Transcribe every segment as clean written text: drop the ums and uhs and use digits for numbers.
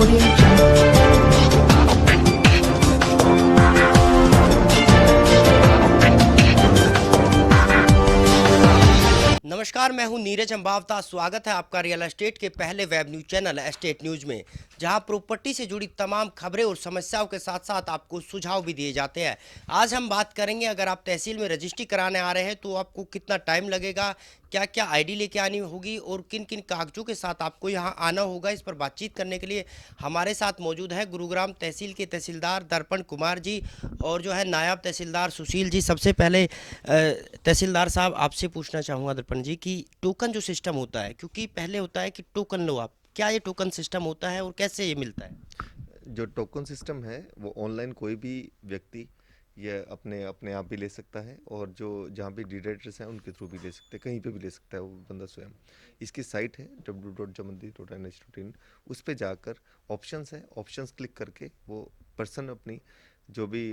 Audio Jungle. नमस्कार, मैं हूं नीरज अंबावता। स्वागत है आपका रियल एस्टेट के पहले web news channel estate news में, जहां प्रॉपर्टी से जुड़ी तमाम खबरें और समस्याओं के साथ साथ आपको सुझाव भी दिए जाते हैं। आज हम बात करेंगे, अगर आप तहसील में रजिस्ट्री कराने आ रहे हैं तो आपको कितना टाइम लगेगा, क्या क्या आईडी लेके आनी होगी और किन किन कागजों के साथ आपको यहां आना होगा। इस पर बातचीत करने के लिए हमारे साथ मौजूद है गुरुग्राम तहसील के तहसीलदार दर्पण कुमार जी और जो है नायब तहसीलदार सुशील जी। सबसे पहले तहसीलदार साहब आपसे पूछना चाहूँगा दर्पण जी कि टोकन जो सिस्टम होता है, क्योंकि पहले होता है कि टोकन लो आप, क्या ये टोकन सिस्टम होता है और कैसे ये मिलता है? जो टोकन सिस्टम है वो ऑनलाइन कोई भी व्यक्ति ये अपने अपने आप भी ले सकता है, और जो जहाँ भी डीडाइटर्स हैं उनके थ्रू भी ले सकते हैं, कहीं पे भी ले सकता है वो बंदा स्वयं। इसकी साइट है www.jamandir.nh.in। उस पे जाकर ऑप्शंस है, ऑप्शंस क्लिक करके वो पर्सन अपनी जो भी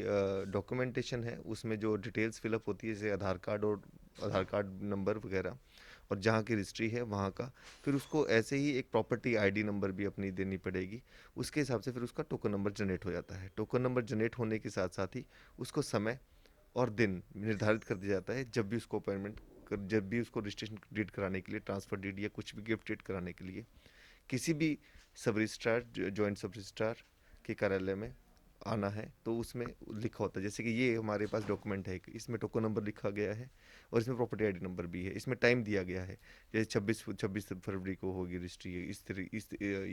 डॉक्यूमेंटेशन है उसमें जो डिटेल्स फिलअप होती है, जैसे आधार कार्ड और आधार कार्ड नंबर वगैरह, और जहाँ की रजिस्ट्री है वहाँ का, फिर उसको ऐसे ही एक प्रॉपर्टी आईडी नंबर भी अपनी देनी पड़ेगी। उसके हिसाब से फिर उसका टोकन नंबर जनरेट हो जाता है। टोकन नंबर जनरेट होने के साथ साथ ही उसको समय और दिन निर्धारित कर दिया जाता है, जब भी उसको अपॉइंटमेंट जब भी उसको रजिस्ट्रेशन डीड कराने के लिए, ट्रांसफ़र डीड या कुछ भी गिफ्ट डीड कराने के लिए किसी भी सब रजिस्ट्रार, जॉइंट सब रजिस्ट्रार के कार्यालय में आना है, तो उसमें लिखा होता है, जैसे कि ये हमारे पास डॉक्यूमेंट है, इसमें टोकन नंबर लिखा गया है और इसमें प्रॉपर्टी आईडी नंबर भी है, इसमें टाइम दिया गया है, जैसे छब्बीस फरवरी को होगी रजिस्ट्री,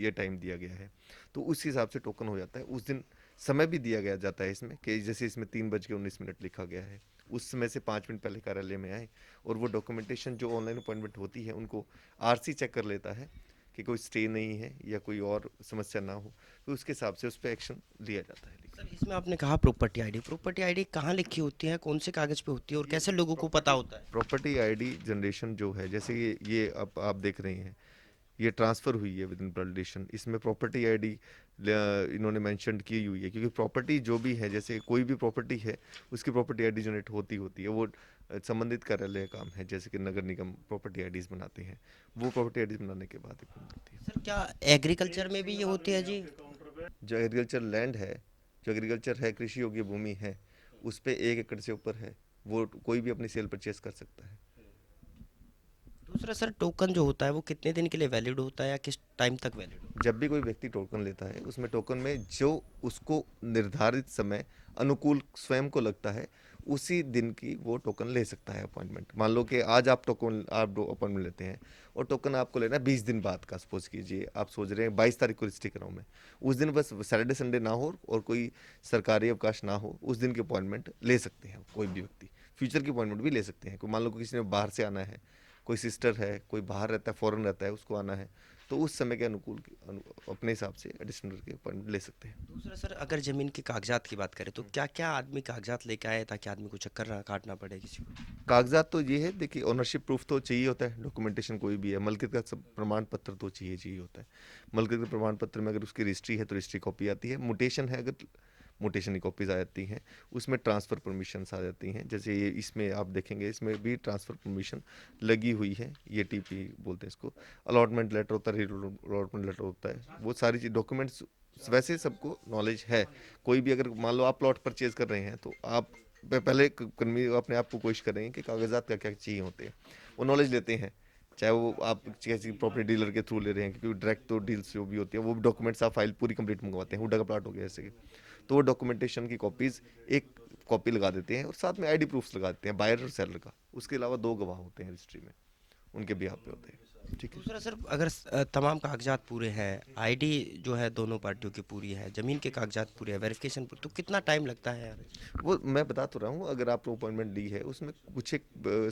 ये टाइम दिया गया है, तो उस हिसाब से टोकन हो जाता है। उस दिन समय भी दिया गया जाता है इसमें, कि जैसे इसमें 3:19 लिखा गया है, उस समय से 5 मिनट पहले कार्यालय में आए, और वो डॉक्यूमेंटेशन जो ऑनलाइन अपॉइंटमेंट होती है उनको आरसी चेक कर लेता है कि कोई स्टे नहीं है या कोई और समस्या ना हो, तो उसके हिसाब से उस पर एक्शन लिया जाता है। सर, इसमें आपने कहा प्रॉपर्टी आईडी कहाँ लिखी होती है, कौन से कागज़ पे होती है और कैसे लोगों को पता होता है? प्रॉपर्टी आईडी जनरेशन जो है, जैसे ये अब आप देख रहे हैं, ये ट्रांसफ़र हुई है विद इन वैलिडेशन, इसमें प्रॉपर्टी आईडी इन्होंने मेंशन की हुई है, क्योंकि प्रॉपर्टी जो भी है, जैसे कोई भी प्रॉपर्टी है उसकी प्रॉपर्टी आईडी जनरेट होती है, वो संबंधित कार्यालय का काम है, जैसे कि नगर निगम प्रॉपर्टी आईडीज़ बनाते हैं, वो प्रॉपर्टी आईडीज़ बनाने के बाद एक बनती है। सर, क्या एग्रीकल्चर में भी ये होती है जी? जो एग्रीकल्चर लैंड है, जो एग्रीकल्चर है, कृषि योग्य भूमि है, उस पे 1 एकड़ से ऊपर है, वो कोई भी अपनी सेल परचेस कर सकता है। दूसरा सर, टोकन जो होता है वो कितने दिन के लिए वैलिड होता है या किस टाइम तक वैलिड होता जब भी कोई व्यक्ति टोकन लेता है, उसमें टोकन में जो उसको निर्धारित समय अनुकूल स्वयं को लगता है, उसी दिन की वो टोकन ले सकता है अपॉइंटमेंट। मान लो कि आज आप अपॉइंटमेंट लेते हैं और टोकन आपको लेना है 20 दिन बाद का। सपोज कीजिए आप सोच रहे हैं 22 तारीख को रजिस्ट्री कराऊँ मैं, उस दिन बस सैटरडे संडे ना हो और कोई सरकारी अवकाश ना हो, उस दिन की अपॉइंटमेंट ले सकते हैं कोई भी व्यक्ति। फ्यूचर की अपॉइंटमेंट भी ले सकते हैं, कोई मान लो किसी ने बाहर से आना है, कोई सिस्टर है, कोई बाहर रहता है, फॉरेन रहता है, उसको आना है, तो उस समय के अनुकूल अपने हिसाब से एडिशनल के अपॉइंटमेंट ले सकते हैं। दूसरा सर, अगर ज़मीन के कागजात की बात करें तो क्या क्या आदमी कागजात लेके आए ताकि आदमी को चक्कर ना काटना पड़े किसी को? कागजात तो ये है, देखिए ऑनरशिप प्रूफ तो चाहिए होता है, डॉक्यूमेंटेशन कोई भी है, मलकियत का सब प्रमाण पत्र तो चाहिए होता है। मलकियत के प्रमाण पत्र में अगर उसकी रजिस्ट्री है तो रजिस्ट्री कॉपी आती है, मुटेशन है अगर मोटेशन की कॉपीज आ जाती हैं, उसमें ट्रांसफ़र परमिशंस आ जाती हैं, जैसे ये इसमें आप देखेंगे, इसमें भी ट्रांसफ़र परमिशन लगी हुई है, ये टीपी बोलते हैं इसको। अलॉटमेंट लेटर होता है, अलॉटमेंट लेटर होता है, वो सारी चीज़ डॉक्यूमेंट्स वैसे सबको नॉलेज है। कोई भी अगर मान लो आप प्लॉट परचेज कर रहे हैं, तो आप पहले अपने आप को कोशिश करेंगे कि कागजात क्या क्या चाहिए होते हैं, वो नॉलेज लेते हैं, चाहे वो आप किसी प्रॉपर्टी डीलर के थ्रू ले रहे हैं, क्योंकि डायरेक्ट तो डील्स जो भी होती है वो डॉक्यूमेंट्स आप फाइल पूरी कंप्लीट मंगवाते हैं, हुडा का प्लाट हो गया जैसे कि, तो वो डॉक्यूमेंटेशन की कॉपीज़ एक कॉपी लगा देते हैं और साथ में आईडी प्रूफ्स लगा देते हैं बायर और सेलर का। उसके अलावा 2 गवाह होते हैं रजिस्ट्री में, उनके भी यहाँ पे होते हैं। ठीक है। दूसरा सर, अगर तमाम कागजात पूरे हैं, आईडी जो है दोनों पार्टियों की पूरी है, ज़मीन के कागजात पूरे हैं, वेरिफिकेशन पूरी, तो कितना टाइम लगता है यार? वो मैं बता तो रहा हूँ, अगर आपने अपॉइंटमेंट ली है उसमें कुछ एक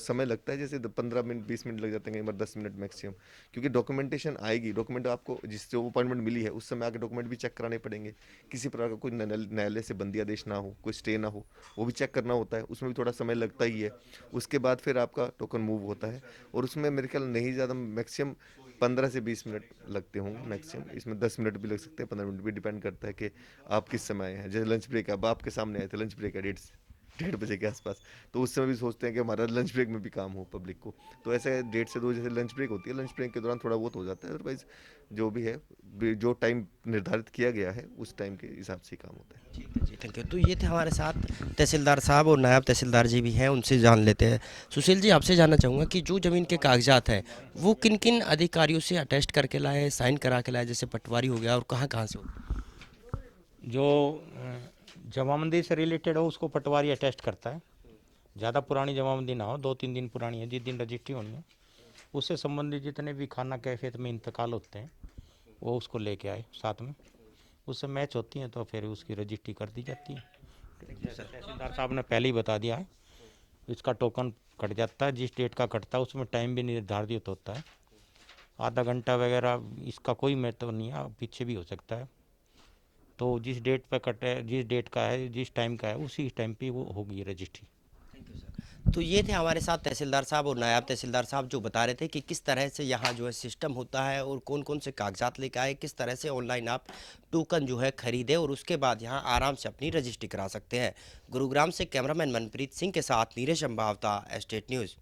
समय लगता है, जैसे 15 मिनट 20 मिनट लग जाते हैं, कई बार 10 मिनट मैक्सिमम, क्योंकि डॉक्यूमेंटेशन आएगी, डॉक्यूमेंट आपको जिस जो अपॉइंटमेंट मिली है उस समय आके डॉक्यूमेंट भी चेक कराने पड़ेंगे, किसी प्रकार का कोई न्यायालय से बंदी आदेश ना हो, कोई स्टे ना हो, वो भी चेक करना होता है, उसमें भी थोड़ा समय लगता ही है। उसके बाद फिर आपका टोकन मूव होता है, और उसमें मेरे ख्याल नहीं ज़्यादा, मैक्सिमम 15 से 20 मिनट लगते होंगे मैक्सिमम, इसमें 10 मिनट भी लग सकते हैं, 15 मिनट भी, डिपेंड करता है कि आप किस समय आए हैं। जैसे लंच ब्रेक, अब आपके सामने आए थे, लंच ब्रेक है 1:30, 1:30 बजे के आसपास। तो उस समय भी सोचते हैं कि हमारा लंच ब्रेक में भी काम हो पब्लिक को। तो ऐसे 1:30 से 2 जैसे लंच ब्रेक होती है, लंच ब्रेक के दौरान थोड़ा बहुत हो जाता है, अदरवाइज जो भी है, जो टाइम निर्धारित किया गया है उस टाइम के हिसाब से ही काम होता है। ठीक है जी, थैंक यू। तो ये थे हमारे साथ तहसीलदार साहब और नायब तहसीलदार जी भी हैं, उनसे जान लेते हैं। सुशील जी, आपसे जानना चाहूँगा कि जो ज़मीन के कागजात हैं वो किन किन अधिकारियों से अटेस्ट करके लाए, साइन करा के लाए, जैसे पटवारी हो गया, और कहाँ कहाँ से होता है? जो जमाबंदी से रिलेटेड हो उसको पटवारी अटेस्ट करता है। ज़्यादा पुरानी जमाबंदी ना हो, 2-3 दिन पुरानी है, जिस दिन रजिस्ट्री होनी है उससे संबंधित जितने भी खाना कैफियत में इंतकाल होते हैं वो उसको लेके आए साथ में, उससे मैच होती हैं तो फिर उसकी रजिस्ट्री कर दी जाती है। जैसे तहसीलदार साहब ने पहले ही बता दिया है, इसका टोकन कट जाता है, जिस डेट का कटता है उसमें टाइम भी निर्धारित होता है, आधा घंटा वगैरह इसका कोई महत्व नहीं है, पीछे भी हो सकता है। तो जिस डेट पर कटे, जिस डेट का है, जिस टाइम का है, उसी टाइम पे वो होगी रजिस्ट्री। तो ये थे हमारे साथ तहसीलदार साहब और नायब तहसीलदार साहब, जो बता रहे थे कि किस तरह से यहाँ जो है सिस्टम होता है और कौन कौन से कागजात लेकर आए, किस तरह से ऑनलाइन आप टोकन जो है खरीदे और उसके बाद यहाँ आराम से अपनी रजिस्ट्री करा सकते हैं। गुरुग्राम से कैमरामैन मनप्रीत सिंह के साथ नीरज अम्बावता, एस्टेट न्यूज़।